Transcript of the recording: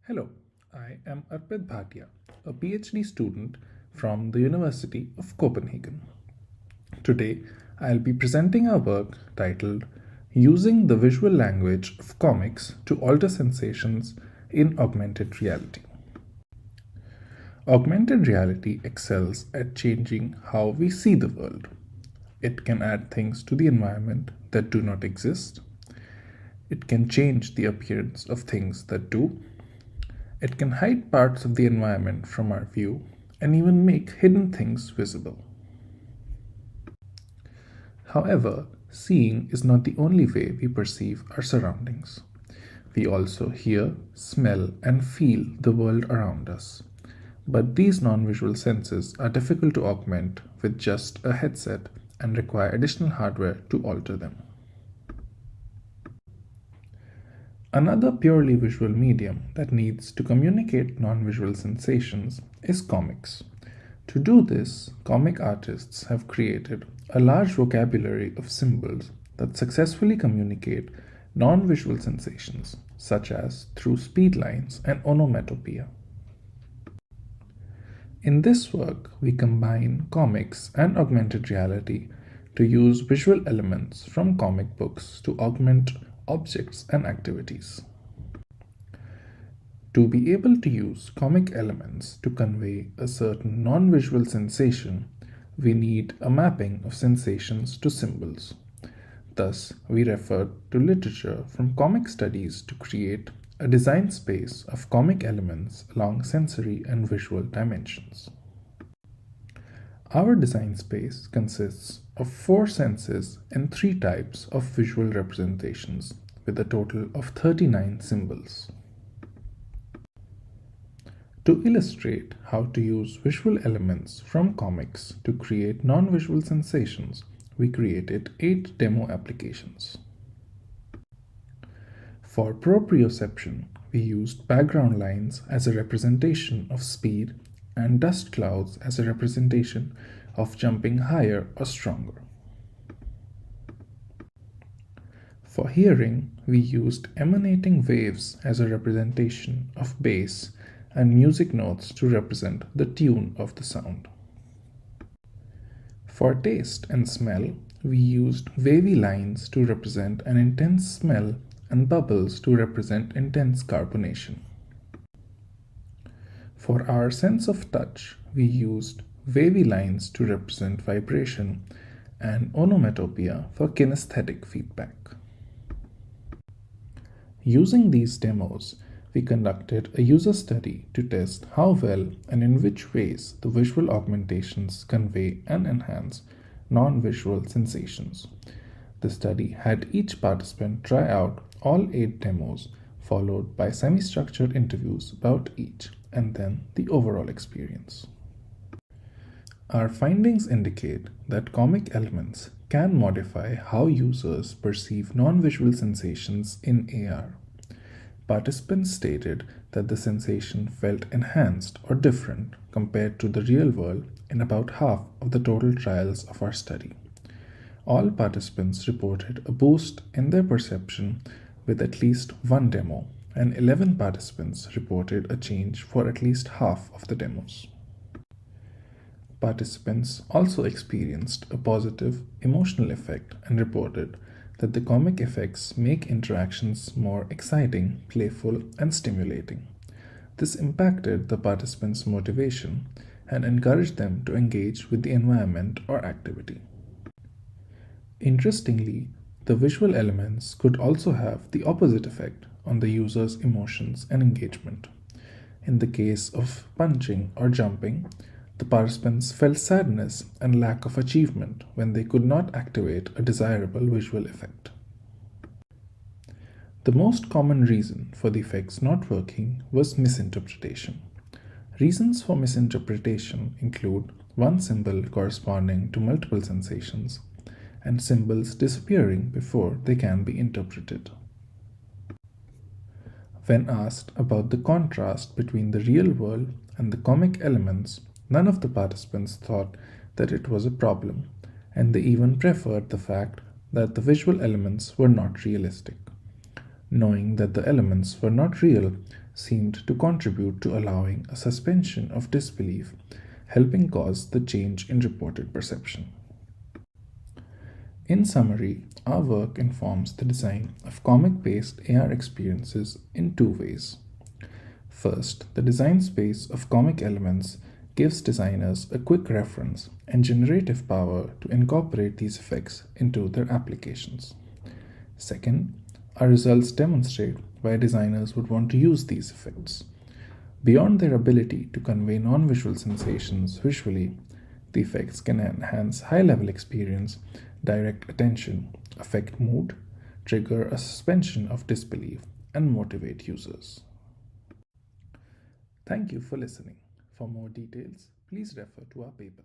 Hello, I am Arpit Bhatia, a PhD student from the University of Copenhagen. Today, I'll be presenting our work titled Using the Visual Language of Comics to Alter Sensations in Augmented Reality. Augmented reality excels at changing how we see the world. It can add things to the environment that do not exist. It can change the appearance of things that do. It can hide parts of the environment from our view and even make hidden things visible. However, seeing is not the only way we perceive our surroundings. We also hear, smell, and feel the world around us. But these non-visual senses are difficult to augment with just a headset and require additional hardware to alter them. Another purely visual medium that needs to communicate non-visual sensations is comics. To do this, comic artists have created a large vocabulary of symbols that successfully communicate non-visual sensations, such as through speed lines and onomatopoeia. In this work, we combine comics and augmented reality to use visual elements from comic books to augment objects and activities. To be able to use comic elements to convey a certain non-visual sensation, we need a mapping of sensations to symbols. Thus, we refer to literature from comic studies to create a design space of comic elements along sensory and visual dimensions. Our design space consists of 4 senses and 3 types of visual representations, with a total of 39 symbols. To illustrate how to use visual elements from comics to create non-visual sensations, we created 8 demo applications. For proprioception, we used background lines as a representation of speed and dust clouds as a representation of jumping higher or stronger. For hearing, we used emanating waves as a representation of bass and music notes to represent the tune of the sound. For taste and smell, we used wavy lines to represent an intense smell and bubbles to represent intense carbonation. For our sense of touch, we used wavy lines to represent vibration and onomatopoeia for kinesthetic feedback. Using these demos, we conducted a user study to test how well and in which ways the visual augmentations convey and enhance non-visual sensations. The study had each participant try out all 8 demos, followed by semi-structured interviews about each, and then the overall experience. Our findings indicate that comic elements can modify how users perceive non-visual sensations in AR. Participants stated that the sensation felt enhanced or different compared to the real world in about half of the total trials of our study. All participants reported a boost in their perception with at least one demo, and 11 participants reported a change for at least half of the demos. Participants also experienced a positive emotional effect and reported that the comic effects make interactions more exciting, playful, and stimulating. This impacted the participants' motivation and encouraged them to engage with the environment or activity. Interestingly, the visual elements could also have the opposite effect on the user's emotions and engagement. In the case of punching or jumping, the participants felt sadness and lack of achievement when they could not activate a desirable visual effect. The most common reason for the effects not working was misinterpretation. Reasons for misinterpretation include one symbol corresponding to multiple sensations and symbols disappearing before they can be interpreted. When asked about the contrast between the real world and the comic elements, none of the participants thought that it was a problem, and they even preferred the fact that the visual elements were not realistic. Knowing that the elements were not real seemed to contribute to allowing a suspension of disbelief, helping cause the change in reported perception. In summary, our work informs the design of comic based AR experiences in two ways. First, the design space of comic elements gives designers a quick reference and generative power to incorporate these effects into their applications. Second, our results demonstrate why designers would want to use these effects. Beyond their ability to convey non visual sensations visually, the effects can enhance high level experience, direct attention, affect mood, trigger a suspension of disbelief, and motivate users. Thank you for listening. For more details, please refer to our paper.